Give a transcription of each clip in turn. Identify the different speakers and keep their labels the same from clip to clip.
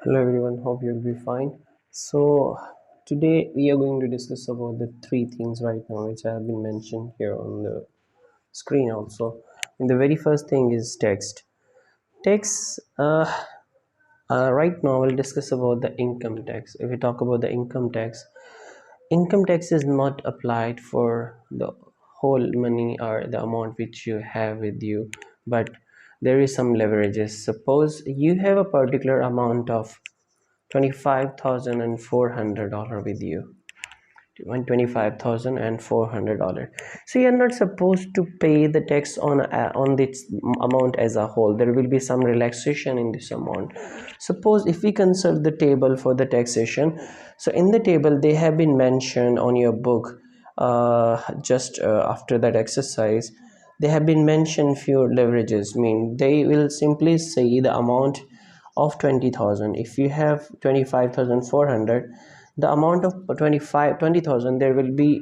Speaker 1: Hello everyone, hope you'll be fine. So today we are going to discuss about the three things right now which have been mentioned here on the screen also. And the very first thing is text. Text right now we'll discuss about the income tax. If we talk about the income tax is not applied for the whole money or the amount which you have with you, but there is some leverages. Suppose you have a particular amount of $25,400 with you. $25,400. So you're not supposed to pay the tax on this amount as a whole. There will be some relaxation in this amount. Suppose if we consult the table for the taxation, so in the table they have been mentioned on your book. Just after that exercise, they have been mentioned few leverages. Mean they will simply say the amount of 20,000. If you have 25,400, the amount of 20,000, there will be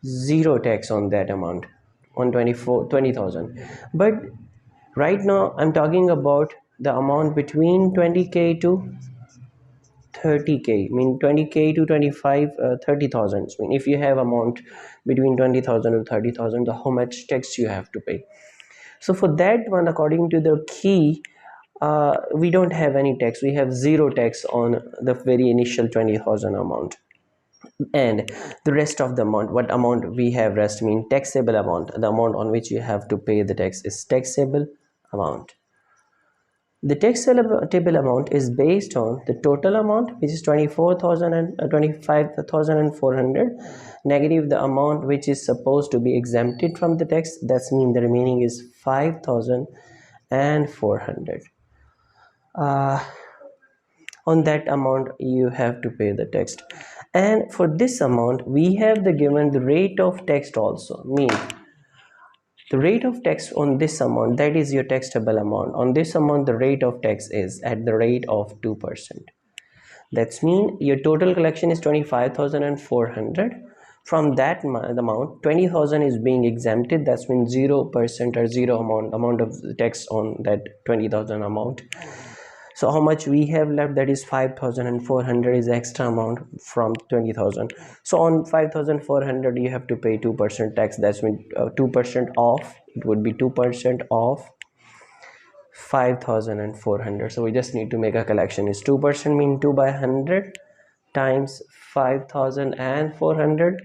Speaker 1: zero tax on that amount on 20,000. But right now I'm talking about the amount between 20k to 30k, mean 20k to 25 30,000. Mean if you have amount between 20,000 to 30,000, how much tax you have to pay. So for that one, according to the key, we don't have any tax. We have zero tax on the very initial 20,000 amount. And the rest of the amount, what amount we have rest mean taxable amount, the amount on which you have to pay the tax is taxable amount. The taxable amount is based on the total amount, which is 24,000 and 25,400, negative the amount which is supposed to be exempted from the tax. That's mean the remaining is 5,400. On that amount you have to pay the tax. And for this amount we have the given the rate of tax also. Mean the rate of tax on this amount, that is your taxable amount, on this amount the rate of tax is at the rate of 2%. That's mean your total collection is 25,400. From that amount 20,000 is being exempted. That's means 0% or zero amount of tax on that 20,000 amount. So how much we have left, that is 5,400 is extra amount from 20,000. So on 5,400 you have to pay 2% tax. That's mean 2% off, it would be 2% off 5,400. So we just need to make a collection. Is 2% mean 2 by 100 times 5,400,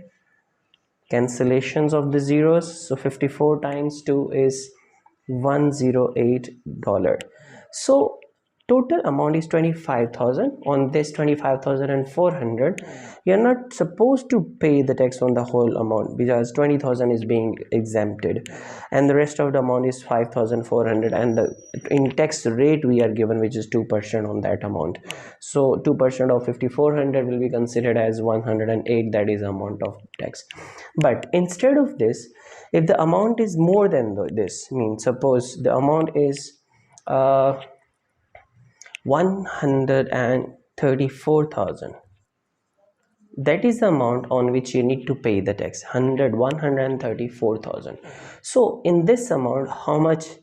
Speaker 1: cancellations of the zeros. So 54 times 2 is $108. So total amount is 25,000. On this 25,400 you're not supposed to pay the tax on the whole amount because 20,000 is being exempted, and the rest of the amount is 5,400, and the in tax rate we are given which is 2% on that amount. So 2% of 5,400 will be considered as 108, that is amount of tax. But instead of this, if the amount is more than this, means suppose the amount is 134,000, that is the amount on which you need to pay the tax. 134,000. So in this amount how much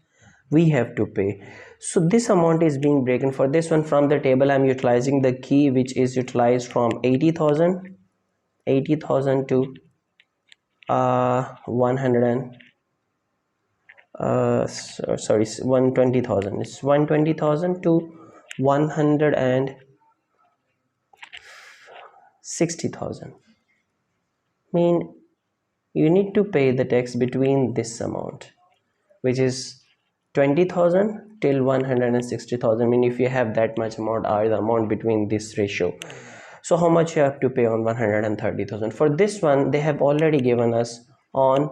Speaker 1: we have to pay? So this amount is being broken for this one from the table. I'm utilizing the key which is utilized from 80,000 to 100 and sorry 120,000. It's 120,000 to 160,000. Mean you need to pay the tax between this amount, which is 20,000 till 160,000. Mean if you have that much amount or the amount between this ratio, so how much you have to pay on 130,000. For this one they have already given us on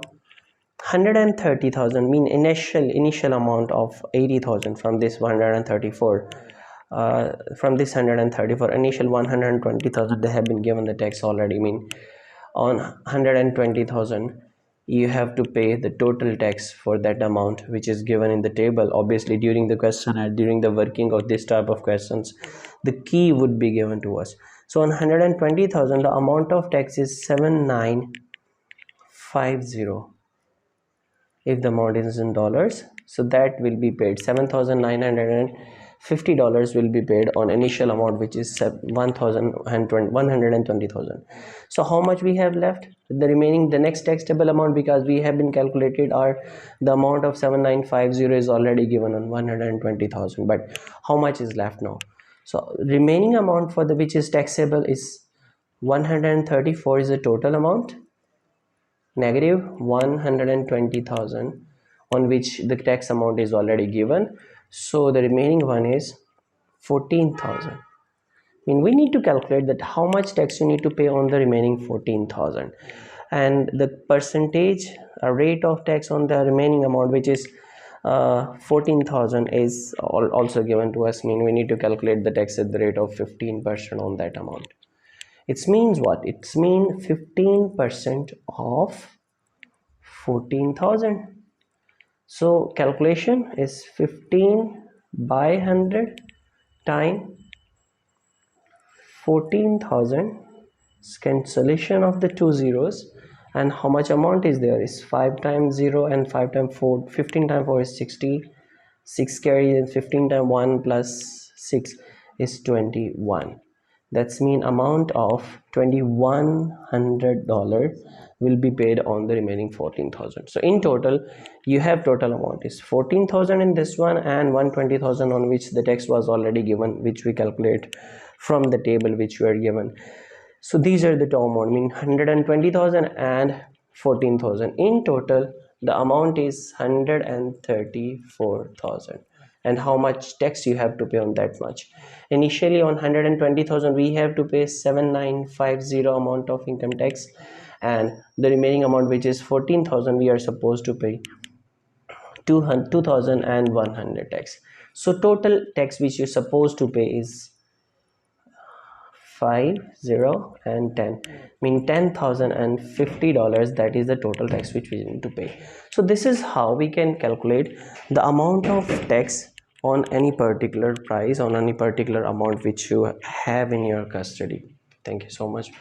Speaker 1: 130,000, mean initial amount of 80,000 from this 134. From this 134 initial 120,000 they have been given the tax already. Mean on 120,000 you have to pay the total tax for that amount which is given in the table. Obviously during the question and during the working of this type of questions the key would be given to us. So on 120,000 the amount of tax is 7950. If the amount is in dollars, so that will be paid 7,950 $50 will be paid on initial amount, which is 120,000. So how much we have left? The remaining, the next taxable amount, because we have been calculated our the amount of 7950 is already given on 120,000, but how much is left now? So remaining amount for the which is taxable is 134 is the total amount, negative 120,000 on which the tax amount is already given. So the remaining one is 14,000. I mean, we need to calculate that how much tax you need to pay on the remaining 14,000, and the percentage rate of tax on the remaining amount, which is 14,000, is also given to us. I mean, we need to calculate the tax at the rate of 15% on that amount. It means what? It means 15% of 14,000. So calculation is 15 by 100 times 14,000, cancellation of the two zeros, and how much amount is there is 5 times 0 and 5 times 4, 15 times 4 is 60, 6 carry, and 15 times 1 plus 6 is 21. That's mean amount of $2,100 will be paid on the remaining 14,000. So in total you have total amount is 14,000 in this one and 120,000 on which the tax was already given, which we calculate from the table which we are given. So these are the two amount, I mean 120,000 and 14,000. In total the amount is 134,000. And how much tax you have to pay on that much? Initially on 120,000 we have to pay 7950 amount of income tax, and the remaining amount, which is 14,000, we are supposed to pay 2,100 tax. So total tax which you're supposed to pay is 5, 0 and 10, mean $10,050. That is the total tax which we need to pay. So this is how we can calculate the amount of tax on any particular price, on any particular amount which you have in your custody. Thank you so much.